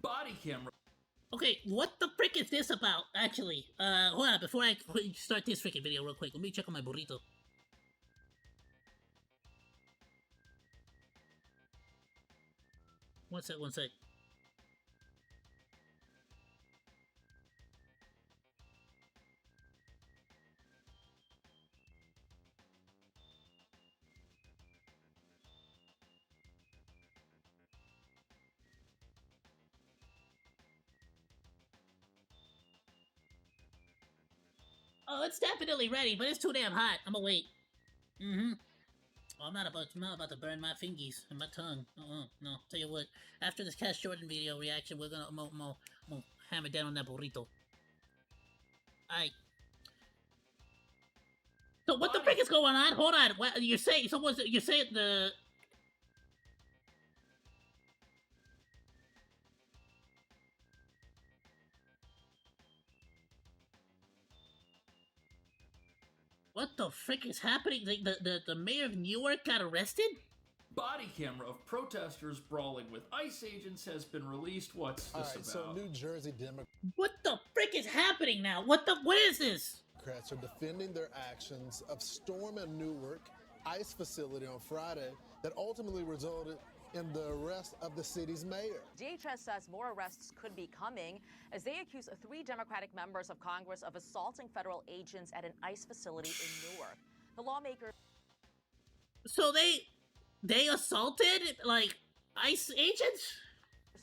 Body camera. Okay, what the frick is this about, actually? Hold on, before I start this freaking video real quick, let me check on my burrito. One sec, one sec. Oh, it's definitely ready, but it's too damn hot. I'm gonna wait. Mm-hmm. Oh, I'm not about to burn my fingies and my tongue. No. Tell you what, after this Cash Jordan video reaction, we're gonna I'm gonna hammer down on that burrito. Alright. So what the frick is going on? Hold on. What you're saying? You're saying the. What the frick is happening? The mayor of Newark got arrested? Body camera of protesters brawling with ICE agents has been released. What's this about? So New Jersey What the frick is happening now? What is this? Democrats are defending their actions of storming Newark ICE facility on Friday that ultimately resulted in the arrest of the city's mayor. DHS says more arrests could be coming as they accuse 3 Democratic members of Congress of assaulting federal agents at an ICE facility in Newark. The lawmakers. So they assaulted, like, ICE agents?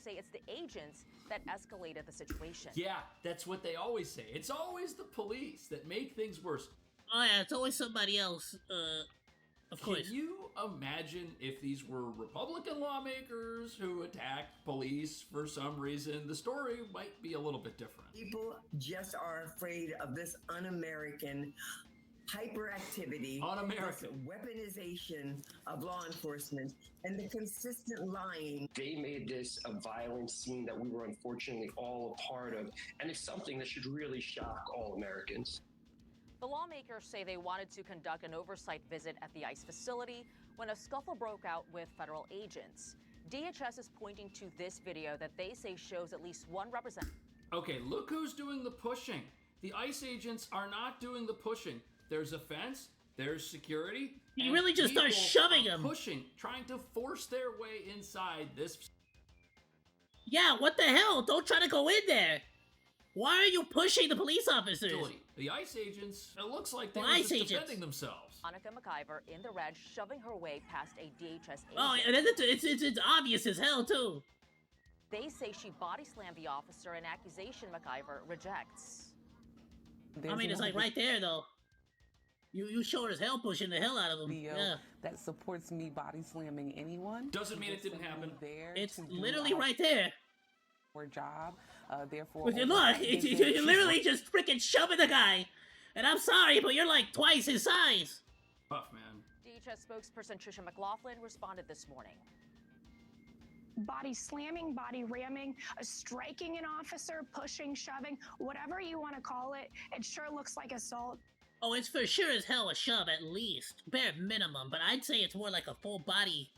Say it's the agents that escalated the situation. Yeah, that's what they always say. It's always the police that make things worse. Oh yeah, it's always somebody else, of course. Can you imagine if these were Republican lawmakers who attacked police for some reason? The story might be a little bit different. People just are afraid of this un-American hyperactivity, Un-American weaponization of law enforcement, and the consistent lying. They made this a violent scene that we were unfortunately all a part of, and it's something that should really shock all Americans. The lawmakers say they wanted to conduct an oversight visit at the ICE facility when a scuffle broke out with federal agents. DHS is pointing to this video that they say shows at least one representative. Okay, look who's doing the pushing. The ICE agents are not doing the pushing. There's a fence, there's security. You really just start shoving them. Pushing, trying to force their way inside this. Yeah, what the hell? Don't try to go in there. Why are you pushing the police officers? The ICE agents, it looks like they were ICE just agents defending themselves. Monica McIver in the red shoving her way past a DHS agent. Oh, and it's obvious as hell, too. They say she body slammed the officer, an accusation McIver rejects. I mean, it's like right there, though. You sure as hell pushing the hell out of them. Yeah. That supports me body slamming anyone. Doesn't mean it didn't happen. It's literally right there. Job, therefore. Look, you're literally just freaking shoving the guy. And I'm sorry, but you're like twice his size. Tough, man. DHS spokesperson Tricia McLaughlin responded this morning. Body slamming, body ramming, striking an officer, pushing, shoving, whatever you want to call it, it sure looks like assault. Oh, it's for sure as hell a shove, at least. Bare minimum, but I'd say it's more like a full body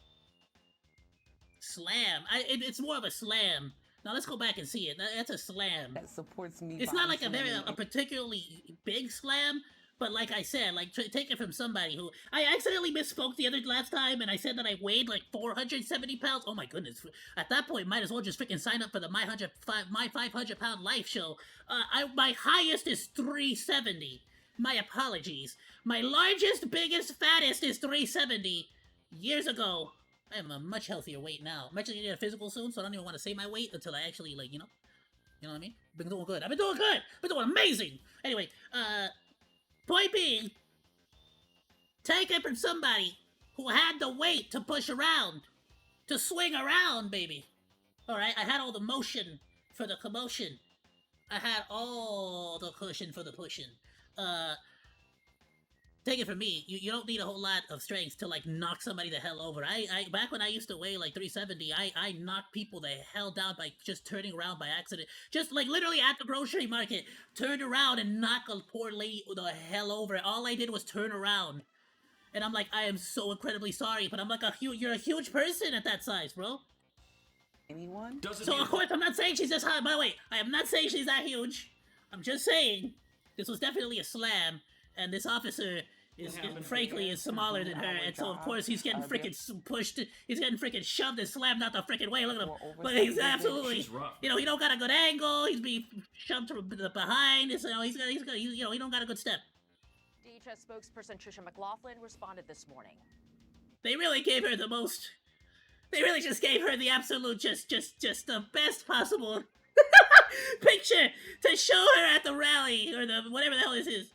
slam. It's more of a slam. Now let's go back and see it. That's a slam. That supports me. It's not like a particularly big slam, but like I said, like take it from somebody who I accidentally misspoke the last time, and I said that I weighed like 470 pounds. Oh my goodness! At that point, might as well just freaking sign up for the my 500 pound life show. My highest is 370. My apologies. My largest, biggest, fattest is 370 years ago. I am a much healthier weight now. I'm actually gonna get a physical soon, so I don't even want to say my weight until I actually, like, you know what I mean? Been doing good. I've been doing good! Been doing amazing! Anyway, point being, take it from somebody who had the weight to push around, to swing around, baby. Alright, I had all the motion for the commotion. I had all the cushion for the pushing. Take it from me, you don't need a whole lot of strength to, like, knock somebody the hell over. Back when I used to weigh, like, 370, I knocked people the hell down by just turning around by accident. Just, like, literally at the grocery market, turned around and knocked a poor lady the hell over. All I did was turn around. And I'm like, I am so incredibly sorry, but I'm like, you're a huge person at that size, bro. anyone. Doesn't So mean of course I'm not saying she's this hot. By the way, I am not saying she's that huge. I'm just saying this was definitely a slam, and this officer is frankly is smaller than her, and so of course he's getting freaking pushed. He's getting freaking shoved and slammed out the freaking way. Look at him, but he's absolutely, She's rough. you know, he don't got a good angle. He's being shoved from the behind. So, he's got, you know, he don't got a good step. DHS spokesperson Tricia McLaughlin responded this morning. They really gave her the most. They really just gave her the absolute, just the best possible picture to show her at the rally or the whatever the hell this is.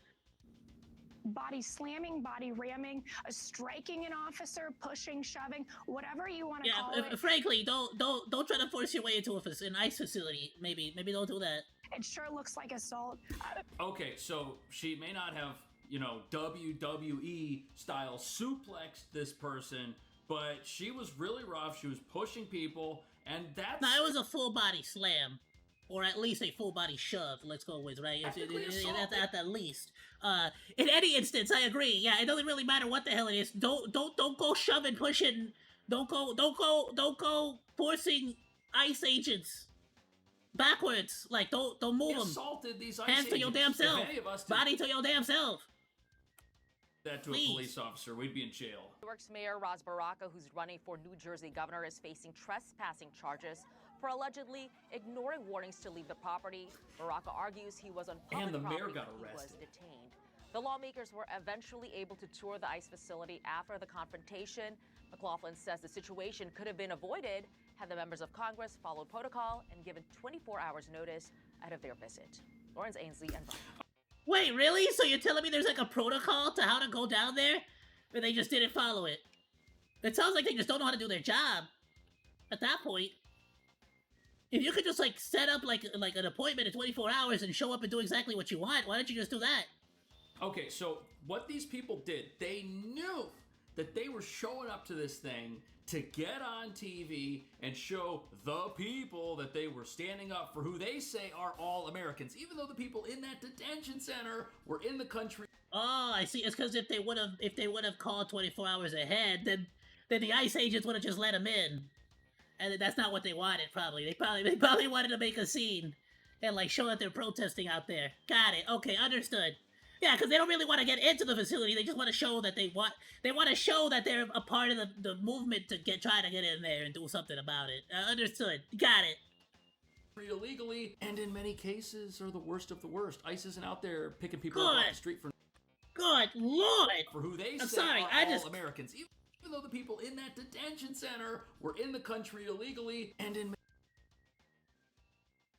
Body slamming, body ramming, striking an officer, pushing, shoving, whatever you want to call it. Frankly, don't try to force your way into an ICE facility. Maybe don't do that. It sure looks like assault. Okay, so she may not have, you know, WWE style suplexed this person, but she was really rough. She was pushing people, and that's... No, it was a full body slam. Or at least a full body shove, let's go with, right? At the least. In any instance, I agree. Yeah, it doesn't really matter what the hell it is. Don't go shoving, pushing. Don't go forcing ICE agents backwards. Like don't move them. Assaulted these ICE Hands to your damn agents. If self. any of us did Body to your damn self. that to Please. a police officer, we'd be in jail. Newark's Mayor Ras Baraka, who's running for New Jersey governor, is facing trespassing charges for allegedly ignoring warnings to leave the property. Baraka argues he was on public And the mayor property got when he was arrested. detained. The lawmakers were eventually able to tour the ICE facility after the confrontation. McLaughlin says the situation could have been avoided had the members of Congress followed protocol and given 24 hours notice ahead of their visit. Lawrence Ainsley and Brian. Wait, really? So you're telling me there's like a protocol to how to go down there? Or they just didn't follow it? It sounds like they just don't know how to do their job. At that point. If you could just like set up like an appointment in 24 hours and show up and do exactly what you want, why don't you just do that? Okay, so what these people did, they knew that they were showing up to this thing to get on TV and show the people that they were standing up for who they say are all Americans, even though the people in that detention center were in the country. Oh, I see. It's because if they would have called 24 hours ahead, then the ICE agents would have just let them in. And that's not what they wanted, probably. They probably wanted to make a scene and like show that they're protesting out there. Got it. Okay, understood. Yeah, because they don't really want to get into the facility. They just want to show that they want to show that they're a part of the movement to try to get in there and do something about it. Understood. Got it. Illegally, and in many cases are the worst of the worst. ICE isn't out there picking people up off the street for Good Lord! For who they I'm say sorry, are I all just... Americans. Even though the people in that detention center were in the country illegally and in...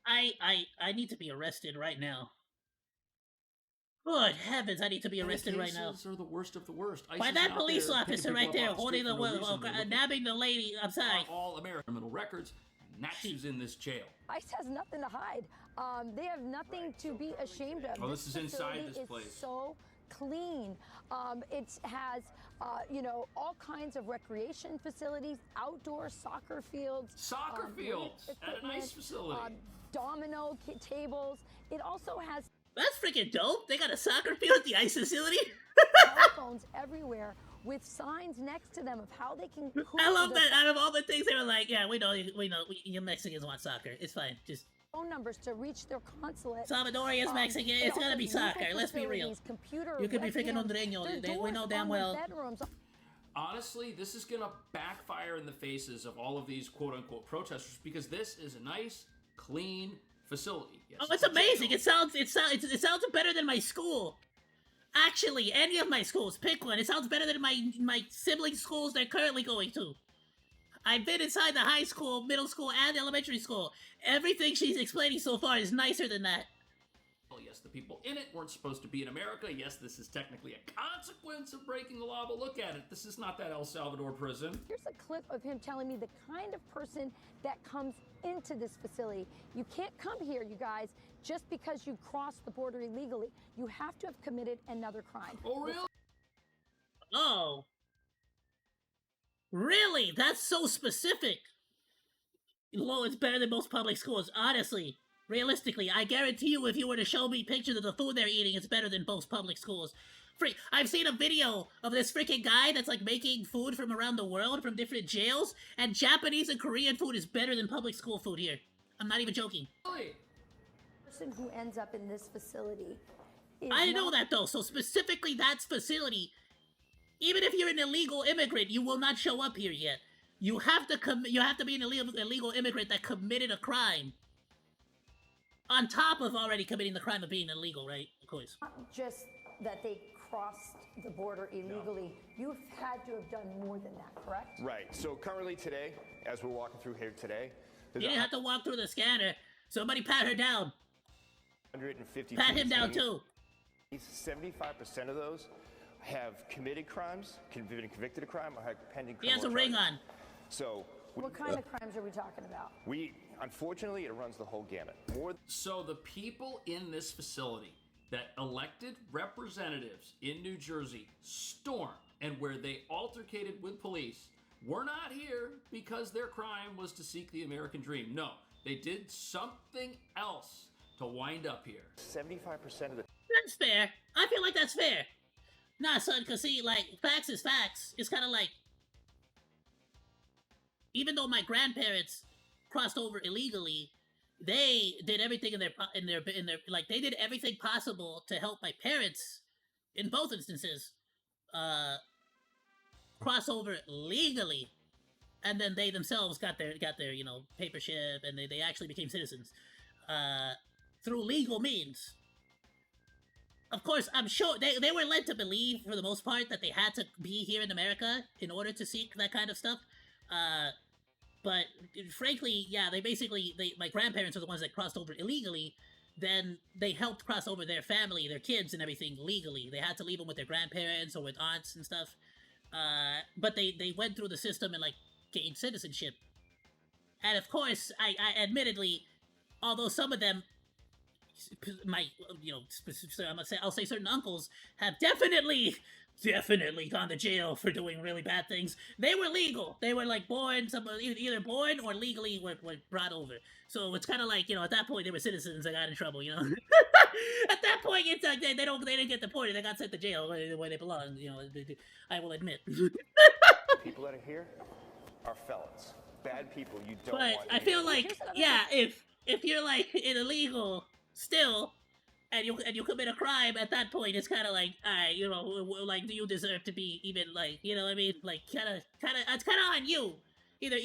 I need to be arrested right now. Good heavens, I need to be arrested right now. Are the worst of the worst. By that police officer right there, holding nabbing the lady. I'm sorry. All American criminal records, and that's who's in this jail. ICE has nothing to hide. They have nothing to be ashamed of. Oh, this is inside this is place. So clean. It has, all kinds of recreation facilities, outdoor soccer fields. Soccer fields at a nice facility. Domino tables. It also has... That's freaking dope. They got a soccer field at the ICE facility. telephones everywhere with signs next to them of how they can... I love that. Out of all the things, they were like, yeah, we know you Mexicans want soccer. It's fine. Just... phone numbers to reach their consulate. Salvadorian's Mexican. It's gonna be soccer. Let's be real. You could be freaking hondureño. We know damn well. Honestly, this is gonna backfire in the faces of all of these quote-unquote protesters because this is a nice, clean facility. Yes, oh, it's amazing! It sounds better than my school. Actually, any of my schools, pick one. It sounds better than my sibling schools they're currently going to. I've been inside the high school, middle school, and elementary school. Everything she's explaining so far is nicer than that. Well, yes, the people in it weren't supposed to be in America. Yes, this is technically a consequence of breaking the law, but look at it. This is not that El Salvador prison. Here's a clip of him telling me the kind of person that comes into this facility. You can't come here, you guys, just because you crossed the border illegally. You have to have committed another crime. Oh, really? Oh. Really? That's so specific. Lo, it's better than most public schools. Honestly, realistically, I guarantee you if you were to show me pictures of the food they're eating, it's better than most public schools. I've seen a video of this freaking guy that's like making food from around the world from different jails, and Japanese and Korean food is better than public school food here. I'm not even joking. Really? The person who ends up in this facility is I know that though. So specifically that facility, even if you're an illegal immigrant, you will not show up here yet. You have to be an illegal immigrant that committed a crime. On top of already committing the crime of being illegal, right? Of course. not just that they crossed the border illegally. You've had to have done more than that, correct? Right. So currently today, as we're walking through here today, You didn't have to walk through the scanner. Somebody pat her down. 150. Pat him down too. 75% of those have committed crimes, been convicted of crime, or have pending He criminal has a ring charges. on. So What kind of crimes are we talking about? unfortunately, it runs the whole gamut. So the people in this facility that elected representatives in New Jersey stormed and where they altercated with police were not here because their crime was to seek the American dream. No, they did something else to wind up here. 75% of the That's fair. I feel like that's fair. Nah, son, because see, like, facts is facts. It's kind of like, even though my grandparents crossed over illegally, they did everything in their like, they did everything possible to help my parents, in both instances, cross over legally, and then they themselves got their paper ship, and they actually became citizens through legal means. Of course, I'm sure they were led to believe, for the most part, that they had to be here in America in order to seek that kind of stuff. But frankly, yeah, my grandparents were the ones that crossed over illegally. Then they helped cross over their family, their kids and everything legally. They had to leave them with their grandparents or with aunts and stuff. But they went through the system and, like, gained citizenship. And of course, I admittedly, although some of them, I'll say certain uncles have definitely gone to jail for doing really bad things. They were legal. They were like born, either born or legally were brought over. So it's kind of like, at that point they were citizens that got in trouble, At that point, it's like they didn't get deported. They got sent to jail where they belong. I will admit. people that are here are felons, bad people. You don't. But want I feel like, yeah, if you're like an illegal still, and you commit a crime, at that point it's kind of like, alright, like, do you deserve to be even, like, what I mean, like, kind of, it's kind of on you. Either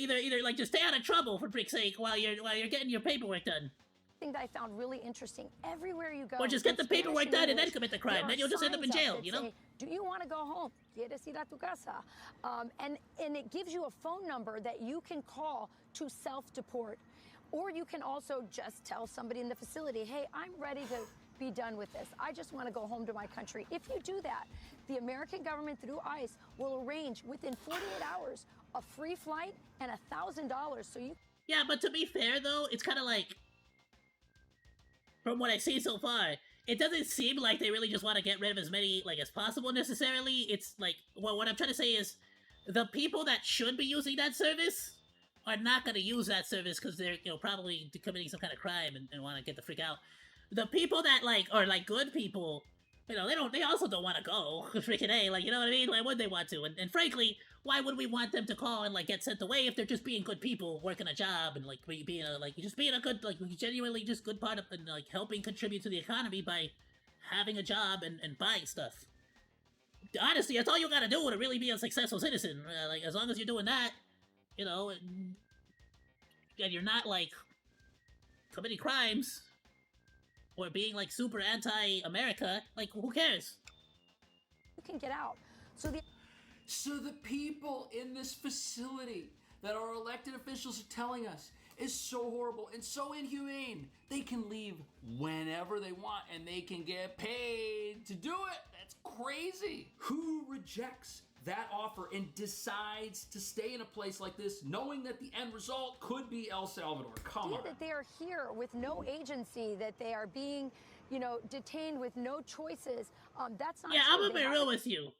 like, just stay out of trouble, for frick's sake, while you're getting your paperwork done. Thing that I found really interesting, everywhere you go, or just get the paperwork done and then commit the crime. Then you'll just end up in jail, say, do you want to go home? ¿Quieres ir a tu casa? And it gives you a phone number that you can call to self-deport. Or you can also just tell somebody in the facility, hey, I'm ready to be done with this. I just want to go home to my country. If you do that, the American government through ICE will arrange within 48 hours a free flight and $1,000. So you. Yeah, but to be fair though, it's kind of like, from what I've seen so far, it doesn't seem like they really just want to get rid of as many as possible necessarily. It's like, well, what I'm trying to say is, the people that should be using that service are not going to use that service because they're probably committing some kind of crime and want to get the freak out. The people that are good people, they also don't want to go. Freaking A, you know what I mean? Why would they want to? And frankly, why would we want them to call and get sent away if they're just being good people, working a job and being a good, genuinely just good part of and helping contribute to the economy by having a job and buying stuff. Honestly, that's all you gotta do to really be a successful citizen. As long as you're doing that, and you're not committing crimes or being super anti-America, who cares? You can get out. So the people in this facility that our elected officials are telling us is so horrible and so inhumane. They can leave whenever they want and they can get paid to do it. That's crazy. Who rejects that offer and decides to stay in a place like this knowing that the end result could be El Salvador? Come on. That they are here with no agency, that they are being, detained with no choices. That's not. Yeah, I'm gonna be real with you.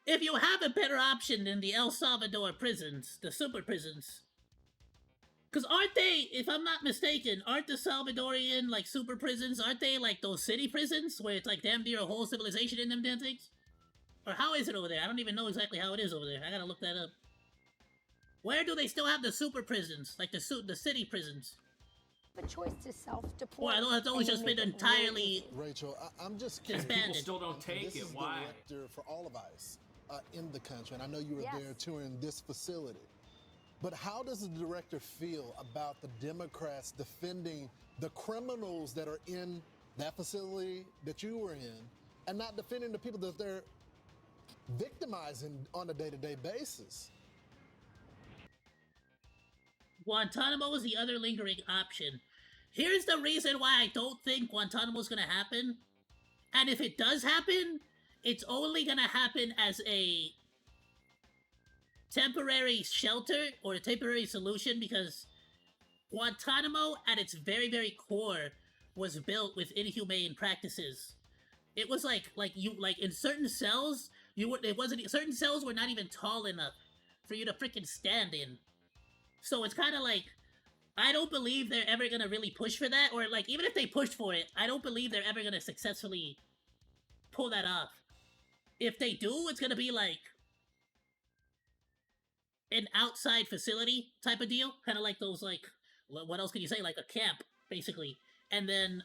If you have a better option than the El Salvador prisons, the super prisons, Because aren't they, if I'm not mistaken, aren't the Salvadorian, like, super prisons, aren't they, like, those city prisons where it's, like, damn near a whole civilization in them damn things? Or how is it over there? I don't even know exactly how it is over there. I gotta look that up. Where do they still have the super prisons? Like, the city prisons? A choice to self-deport. Well, I know it's always just been entirely Rachel, I'm just curious. People still don't take it. Why? This is the director for all of ICE in the country, and I know you were there touring this facility. But how does the director feel about the Democrats defending the criminals that are in that facility that you were in, and not defending the people that they're victimizing on a day-to-day basis? Guantanamo is the other lingering option. Here's the reason why I don't think Guantanamo is going to happen. And if it does happen, it's only going to happen as a temporary shelter or a temporary solution, because Guantanamo at its very, very core was built with inhumane practices. It was like in certain cells, certain cells were not even tall enough for you to freaking stand in. So it's kind of like, I don't believe they're ever going to really push for that, or like, even if they pushed for it, I don't believe they're ever going to successfully pull that off. If they do, it's going to be like an outside facility type of deal, kind of like those, like, what else can you say, like a camp, basically. And then,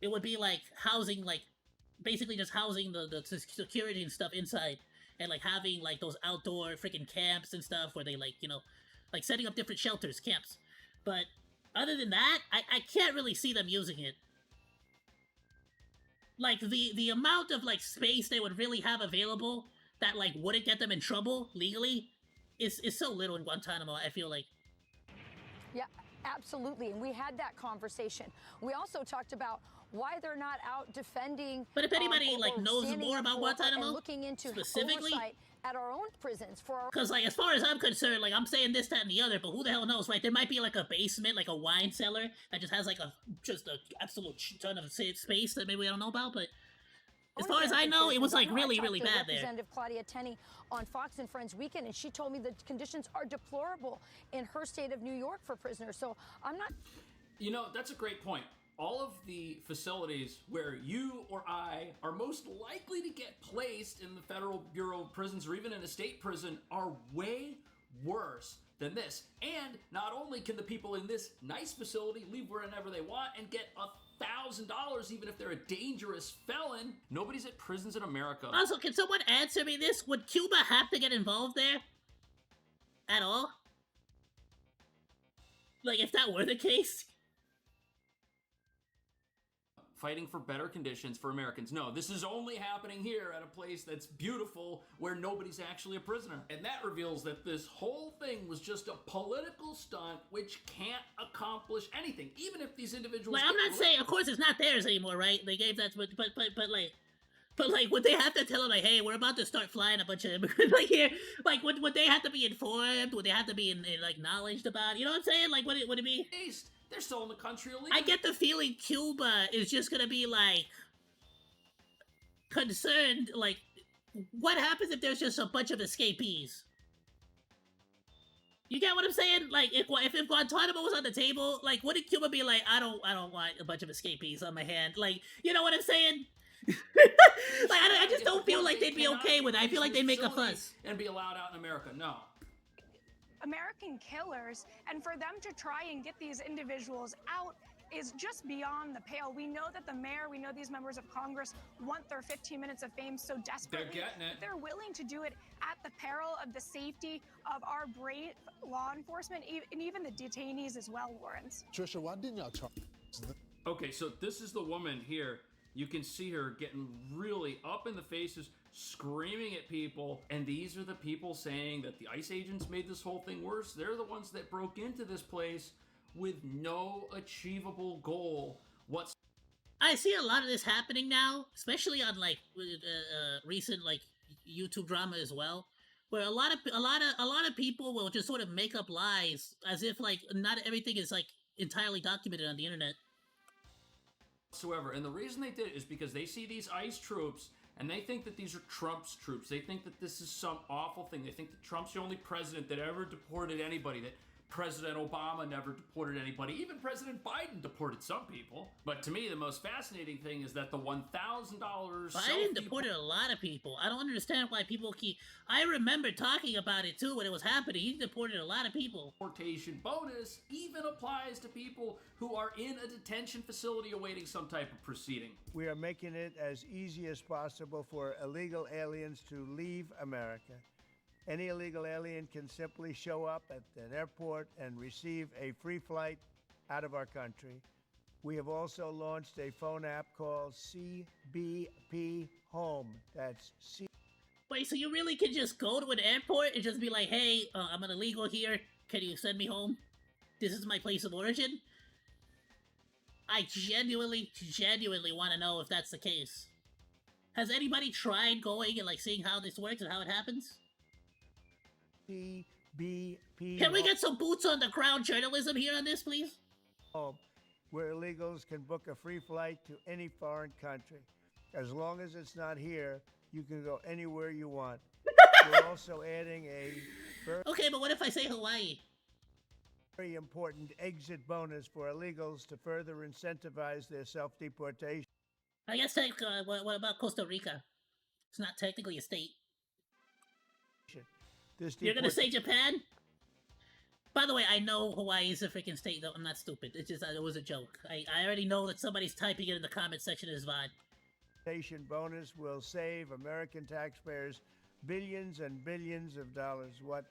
it would be like housing, like, basically just housing the security and stuff inside, and like having like those outdoor freaking camps and stuff where they, like, you know, like setting up different shelters, camps. But other than that, I can't really see them using it. Like, the amount of, like, space they would really have available that, like, wouldn't get them in trouble legally is so little in Guantanamo, I feel like. Yeah, absolutely. And we had that conversation. We also talked about why they're not out defending. But if anybody, like, knows more about Guantanamo, looking into specifically, oversight at our own prisons for our... Because, like, as far as I'm concerned, like, I'm saying this, that, and the other, but who the hell knows, right? There might be, like, a basement, like a wine cellar that just has, like, just a absolute ton of space that maybe we don't know about, but as far as I know, it was, like, really, really bad there. Representative Claudia Tenney on Fox and Friends Weekend, and she told me the conditions are deplorable in her state of New York for prisoners. So I'm not... You know, that's a great point. All of the facilities where you or I are most likely to get placed in the Federal Bureau of Prisons or even in a state prison are way worse than this. And not only can the people in this nice facility leave wherever they want and get $1,000 even if they're a dangerous felon, nobody's at prisons in America. Also, can someone answer me this? Would Cuba have to get involved there? At all? Like, if that were the case? Fighting for better conditions for Americans. No, this is only happening here at a place that's beautiful where nobody's actually a prisoner. And that reveals that this whole thing was just a political stunt which can't accomplish anything, even if these individuals... Like, I'm not saying, of course, it's not theirs anymore, right? They gave that, but like, would they have to tell them, like, hey, we're about to start flying a bunch of immigrants, like, here? Like, would they have to be informed? Would they have to be, like, acknowledged about? You know what I'm saying? Like, would it be... They're still in the country illegally. I get the feeling Cuba is just gonna be, like, concerned, like, what happens if there's just a bunch of escapees? You get what I'm saying? Like, if Guantanamo was on the table, like, wouldn't Cuba be like, I don't want a bunch of escapees on my hand? Like, you know what I'm saying? Like, I just don't feel like they'd be okay with it. I feel like they'd make a fuss. And be allowed out in America. No. American killers, and for them to try and get these individuals out is just beyond the pale. We know that the mayor, we know these members of Congress want their 15 minutes of fame so desperately. They're getting it. They're willing to do it at the peril of the safety of our brave law enforcement and even the detainees as well, Lawrence. Trisha, why didn't y'all charge? Okay, so this is the woman here. You can see her getting really up in the faces, screaming at people, and these are the people saying that the ICE agents made this whole thing worse. They're the ones that broke into this place with no achievable goal whatsoever. I see a lot of this happening now, especially on, like, recent, like, YouTube drama as well, where a lot of people will just sort of make up lies as if, like, not everything is, like, entirely documented on the internet. And the reason they did it is because they see these ICE troops and they think that these are Trump's troops. They think that this is some awful thing. They think that Trump's the only president that ever deported anybody, that President Obama never deported anybody. Even President Biden deported some people. But to me, the most fascinating thing is that the $1,000 Biden deported a lot of people. I don't understand why people keep... I remember talking about it, too, when it was happening. He deported a lot of people. Deportation bonus even applies to people who are in a detention facility awaiting some type of proceeding. We are making it as easy as possible for illegal aliens to leave America. Any illegal alien can simply show up at an airport and receive a free flight out of our country. We have also launched a phone app called CBP Home. That's C. Wait, so you really can just go to an airport and just be like, hey, I'm an illegal here. Can you send me home? This is my place of origin? I genuinely want to know if that's the case. Has anybody tried going and, like, seeing how this works and how it happens? CBP. Can we get some boots on the ground journalism here on this, please? Where illegals can book a free flight to any foreign country. As long as it's not here, you can go anywhere you want. We're also adding a okay, but what if I say Hawaii? Very important exit bonus for illegals to further incentivize their self-deportation. I guess, what about Costa Rica? It's not technically a state. You're gonna say Japan? By the way, I know Hawaii is a freaking state, though. I'm not stupid. It's just, it was a joke. I already know that somebody's typing it in the comment section of this VOD. Bonus will save American taxpayers billions and billions of dollars. What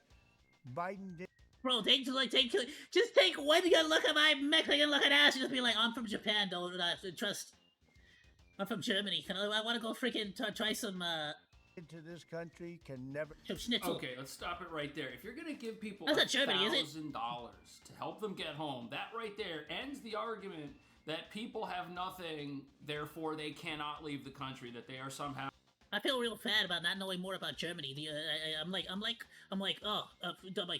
Biden did... Bro, just take one good look at my Mexican looking ass and just be like, I'm from Japan, don't trust. I'm from Germany. I want to go freaking try some, into this country can never... Okay, let's stop it right there. If you're going to give people $1,000 to help them get home, that right there ends the argument that people have nothing, therefore they cannot leave the country, that they are somehow... I feel real bad about not knowing more about Germany. I'm like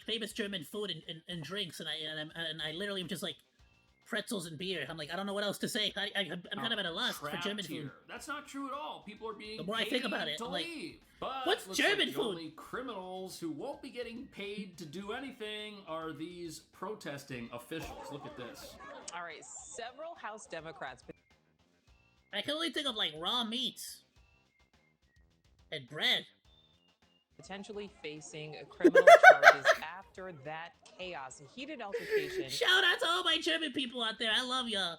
famous German food and drinks, and I literally am just like pretzels and beer. I'm like, I don't know what else to say. I'm kind of at a loss for German food. That's not true at all. People are being the more I think about it, I'm like, but what's German like food? The only criminals who won't be getting paid to do anything are these protesting officials. Look at this. All right, several House Democrats. I can only think of like raw meats and bread. Potentially facing criminal charges after that chaos, a heated altercation. Shout out to all my German people out there. I love y'all.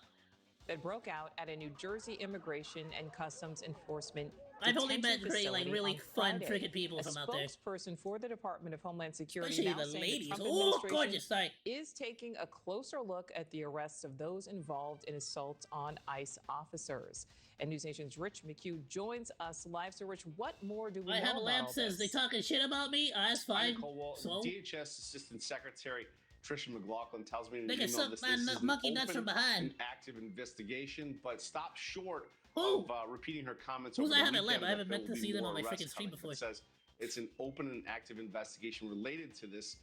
That broke out at a New Jersey Immigration and Customs Enforcement. I've only met really fun freaking people from out there. A spokesperson for the Department of Homeland Security, especially the ladies. Oh, gorgeous! Sorry. Is taking a closer look at the arrests of those involved in assaults on ICE officers. And News Nation's Rich McHugh joins us live. So, Rich, what more do we know about I have a lamp says they talking shit about me. That's fine. So? DHS Assistant Secretary Tricia McLaughlin tells me in an email this is monkey nuts from behind. An active investigation, but stopped short of repeating her comments. Who's I haven't left? I haven't meant to see them on my freaking stream before. It says it's an open and active investigation related to this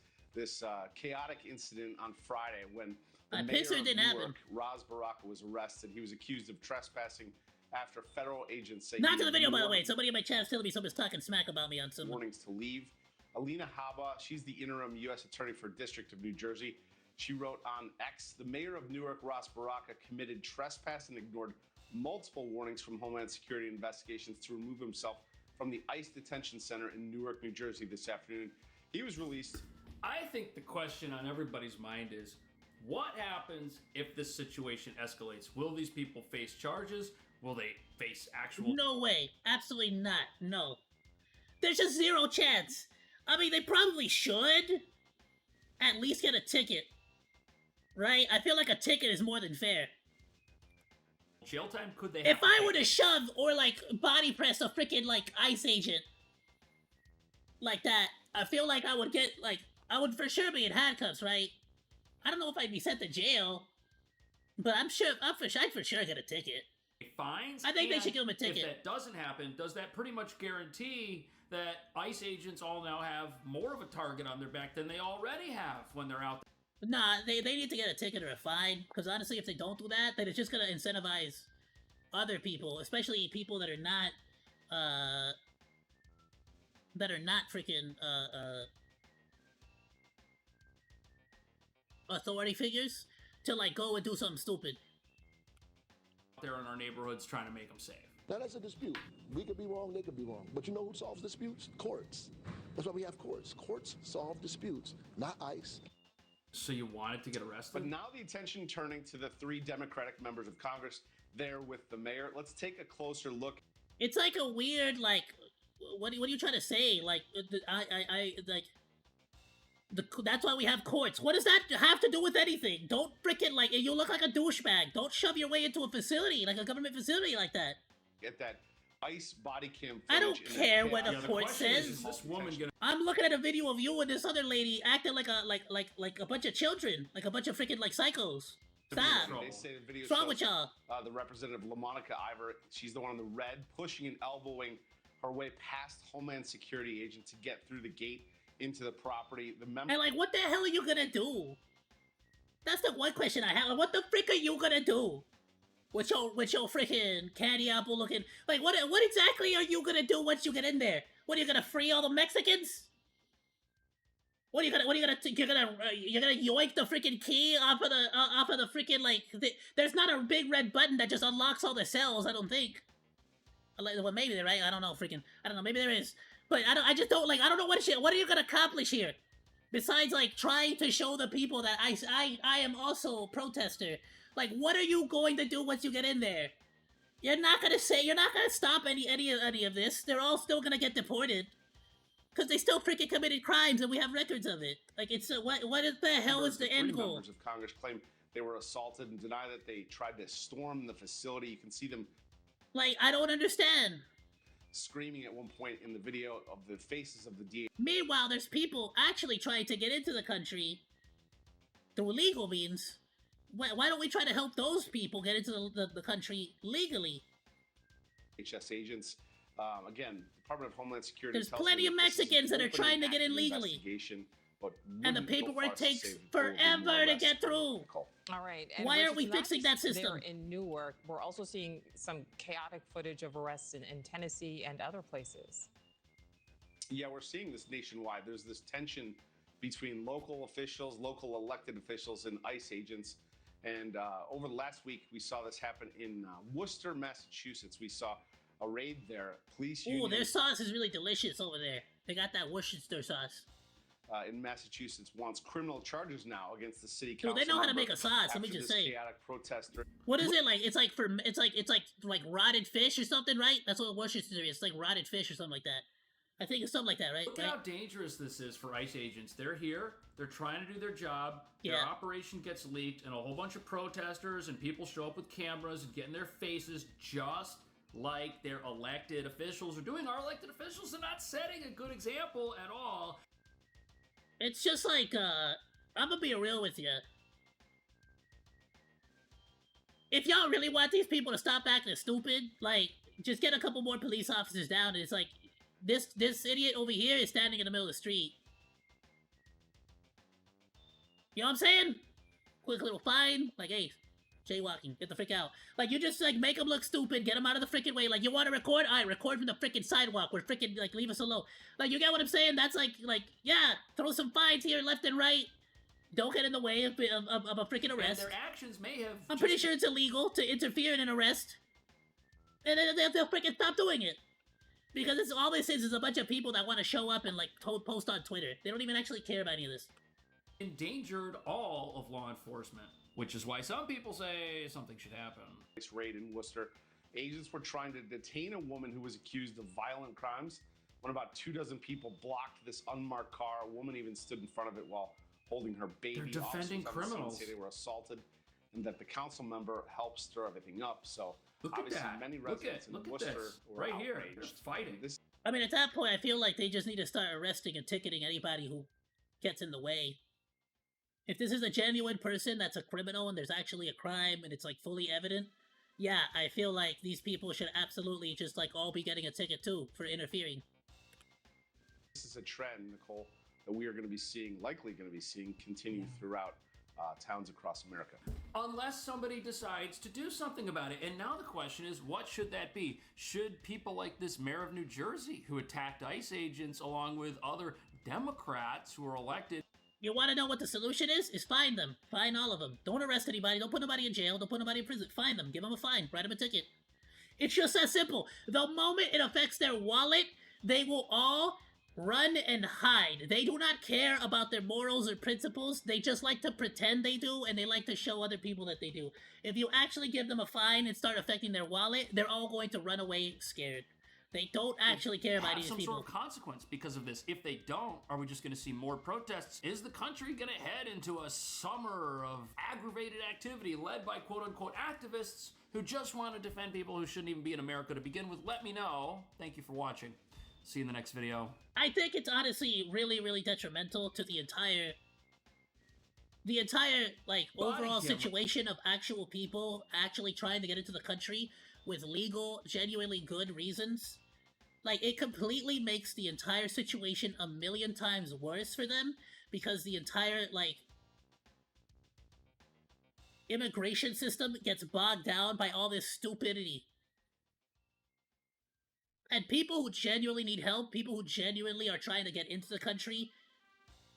chaotic incident on Friday when the mayor of Newark, Ras Baraka, was arrested. He was accused of trespassing after federal agents say... Not to the video, by the way. Somebody in my chat is telling me someone's talking smack about me on some... Warnings to leave. Alina Habba, she's the interim U.S. Attorney for District of New Jersey. She wrote on X, the mayor of Newark, Ras Baraka, committed trespass and ignored multiple warnings from Homeland Security investigations to remove himself from the ICE detention center in Newark, New Jersey this afternoon. He was released. I think the question on everybody's mind is, what happens if this situation escalates? Will these people face charges? Will they face actual... No way. Absolutely not. No. There's just zero chance. I mean, they probably should at least get a ticket. Right? I feel like a ticket is more than fair. Jail time? Could they if I were to shove or, like, body press a freaking, like, ICE agent like that, I feel like I would get, like... I would for sure be in handcuffs, right? I don't know if I'd be sent to jail, but I'd for sure get a ticket. Fines? I think they should give them a ticket. If that doesn't happen, does that pretty much guarantee that ICE agents all now have more of a target on their back than they already have when they're out there? Nah, they need to get a ticket or a fine, because honestly, if they don't do that, then it's just going to incentivize other people, especially people that are not freaking, authority figures to like go and do something stupid. There in our neighborhoods trying to make them safe. Now that's a dispute. We could be wrong, they could be wrong. But you know who solves disputes? Courts. That's why we have courts. Courts solve disputes, not ICE. So you wanted to get arrested? But now the attention turning to the 3 Democratic members of Congress there with the mayor. Let's take a closer look. It's like a weird, like, what are you trying to say? Like, that's why we have courts. What does that have to do with anything? Don't frickin' like, you look like a douchebag. Don't shove your way into a facility, like a government facility like that. Get that ICE body cam footage. I don't care what a court says. Is this woman gonna... I'm looking at a video of you and this other lady acting like a bunch of children, like a bunch of freaking like psychos. Stop. They say the video What's wrong with y'all? The representative LaMonica Ivor, she's the one in the red, pushing and elbowing her way past Homeland Security agent to get through the gate into the property. The member. And like, what the hell are you gonna do? That's the one question I have. Like, what the frick are you gonna do? With your freaking candy apple looking, like what exactly are you gonna do once you get in there? What are you gonna free all the Mexicans? You're gonna yoink the freaking key off of the freaking like there's not a big red button that just unlocks all the cells. I don't think. Well, maybe there, right? I don't know. I don't know. Maybe there is, but I don't know what are you gonna accomplish here? Besides like trying to show the people that I am also a protester. Like, what are you going to do once you get in there? You're not gonna stop any of this. They're all still gonna get deported. Because they still freaking committed crimes and we have records of it. Like, it's, what is the hell is the end goal? Members of Congress claim they were assaulted and deny that they tried to storm the facility. You can see them. Like, I don't understand. Screaming at one point in the video of the faces of the DA. Meanwhile, there's people actually trying to get into the country through legal means. Why don't we try to help those people get into the country legally? HS agents. Again, Department of Homeland Security. There's plenty of Mexicans that are trying to get in legally. And the paperwork takes forever to get through. All right. And why aren't we fixing that system? There in Newark, we're also seeing some chaotic footage of arrests in Tennessee and other places. Yeah, we're seeing this nationwide. There's this tension between local officials, local elected officials, and ICE agents. And over the last week, we saw this happen in Worcester, Massachusetts. We saw a raid there. Police union. Ooh, their sauce is really delicious over there. They got that Worcester sauce. In Massachusetts wants criminal charges now against the city council. Dude, they know how to make a sauce. Let me just say. Chaotic protest. What is it like? It's like rotted fish or something, right? That's what Worcester is. It's like rotted fish or something like that. I think it's something like that, right? Look at how dangerous this is for ICE agents. They're here. They're trying to do their job. Their operation gets leaked, and a whole bunch of protesters and people show up with cameras and get in their faces, just like their elected officials are doing. Our elected officials are not setting a good example at all. It's just like, I'm gonna be real with you. If y'all really want these people to stop acting stupid, like, just get a couple more police officers down, and it's like, this idiot over here is standing in the middle of the street. You know what I'm saying? Quick little fine, like, hey, jaywalking, get the frick out. Like, you just, like, make them look stupid, get them out of the frickin' way. Like, you want to record? Alright, record from the frickin' sidewalk, or frickin', like, leave us alone. Like, you get what I'm saying? That's like, yeah, throw some fines here, left and right. Don't get in the way of a frickin' arrest. And their actions may have... I'm pretty sure it's illegal to interfere in an arrest. And then they'll frickin' stop doing it. Because all this is a bunch of people that want to show up and, like, post on Twitter. They don't even actually care about any of this. Endangered all of law enforcement, which is why some people say something should happen. This raid in Worcester, agents were trying to detain a woman who was accused of violent crimes. When about 24 people blocked this unmarked car, a woman even stood in front of it while holding her baby. They're defending criminals. Say they were assaulted, and that the council member helped stir everything up. So obviously, many residents in Worcester were right here. outraged. They're fighting. I mean, at that point, I feel like they just need to start arresting and ticketing anybody who gets in the way. If this is a genuine person that's a criminal and there's actually a crime and it's like fully evident, yeah, I feel like these people should absolutely just like all be getting a ticket too for interfering. This is a trend, Nicole, that we are going to be seeing, likely going to be seeing, continue throughout towns across America. Unless somebody decides to do something about it. And now the question is, what should that be? Should people like this mayor of New Jersey who attacked ICE agents along with other Democrats who were elected? You want to know what the solution is? Is fine them. Fine all of them. Don't arrest anybody. Don't put nobody in jail. Don't put nobody in prison. Fine them. Give them a fine. Write them a ticket. It's just that simple. The moment it affects their wallet, they will all run and hide. They do not care about their morals or principles. They just like to pretend they do, and they like to show other people that they do. If you actually give them a fine and start affecting their wallet, they're all going to run away scared. They don't actually care about these people. Some sort of consequence because of this. If they don't, are we just going to see more protests? Is the country going to head into a summer of aggravated activity led by quote-unquote activists who just want to defend people who shouldn't even be in America to begin with? Let me know. Thank you for watching. See you in the next video. I think it's honestly really, really detrimental to the entire like overall situation of actual people actually trying to get into the country with legal, genuinely good reasons. Like, it completely makes the entire situation a million times worse for them, because the entire, like, immigration system gets bogged down by all this stupidity. And people who genuinely need help, people who genuinely are trying to get into the country,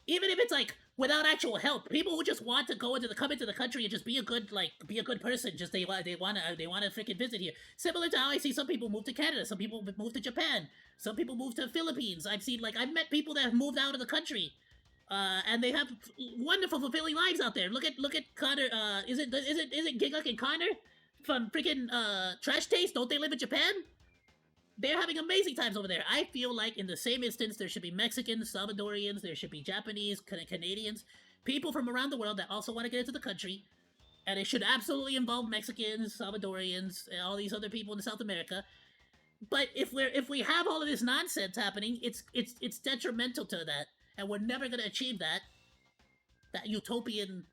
even if it's like without actual help, people who just want to come into the country and just be a good person, just they want to freaking visit here. Similar to how I see some people move to Canada, some people move to Japan, some people move to the Philippines. I've met people that have moved out of the country, and they have wonderful, fulfilling lives out there. Look at Connor. Is it Giguk and Connor from freaking Trash Taste? Don't they live in Japan? They're having amazing times over there. I feel like in the same instance, there should be Mexicans, Salvadorians, there should be Japanese, Canadians, people from around the world that also want to get into the country, and it should absolutely involve Mexicans, Salvadorians, and all these other people in South America. But if we have all of this nonsense happening, it's detrimental to that, and we're never going to achieve that utopian,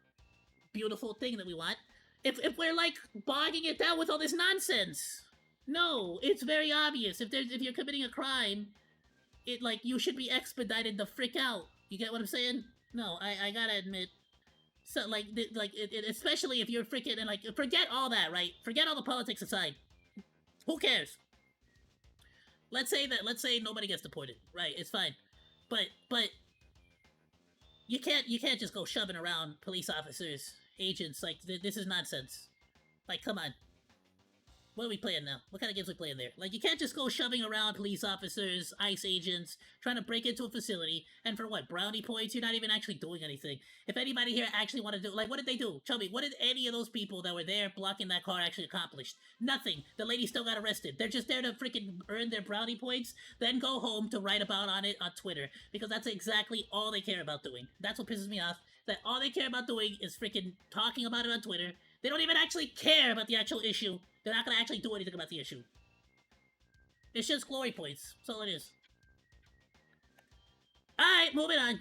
beautiful thing that we want if we're like bogging it down with all this nonsense. No, it's very obvious. If you're committing a crime, you should be expedited the frick out. You get what I'm saying? No, I gotta admit. So especially if you're freaking, and like, forget all that, right? Forget all the politics aside. Who cares? Let's say nobody gets deported, right? It's fine, but you can't just go shoving around police officers, agents. Like, this is nonsense. Like, come on. What are we playing now? What kind of games are we playing there? Like, you can't just go shoving around police officers, ICE agents, trying to break into a facility, and for what, brownie points? You're not even actually doing anything. If anybody here actually want to do, like, what did they do? Tell me, what did any of those people that were there blocking that car actually accomplish? Nothing. The lady still got arrested. They're just there to freaking earn their brownie points, then go home to write about it on Twitter, because that's exactly all they care about doing. That's what pisses me off, that all they care about doing is freaking talking about it on Twitter. They don't even actually care about the actual issue. They're not going to actually do anything about the issue. It's just glory points. That's all it is. Alright, moving on.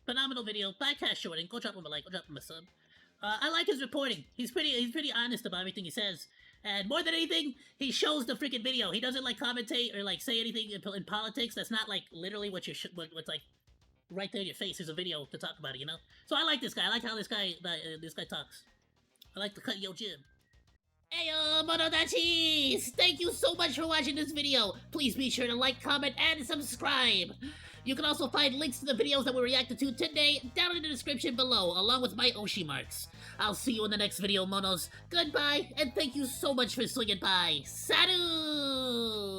Phenomenal video by Cash Jordan. Go drop him a like. Go drop him a sub. I like his reporting. He's pretty honest about everything he says. And more than anything, he shows the freaking video. He doesn't like commentate or like say anything in politics. That's not like literally what's like right there in your face. There's a video to talk about it, you know. So I like this guy. I like how this guy talks. I like the cut yo Jim. Ayo, Monodachis! Thank you so much for watching this video. Please be sure to like, comment, and subscribe. You can also find links to the videos that we reacted to today down in the description below, along with my Oshi marks. I'll see you in the next video, Monos. Goodbye, and thank you so much for swinging by. Salut!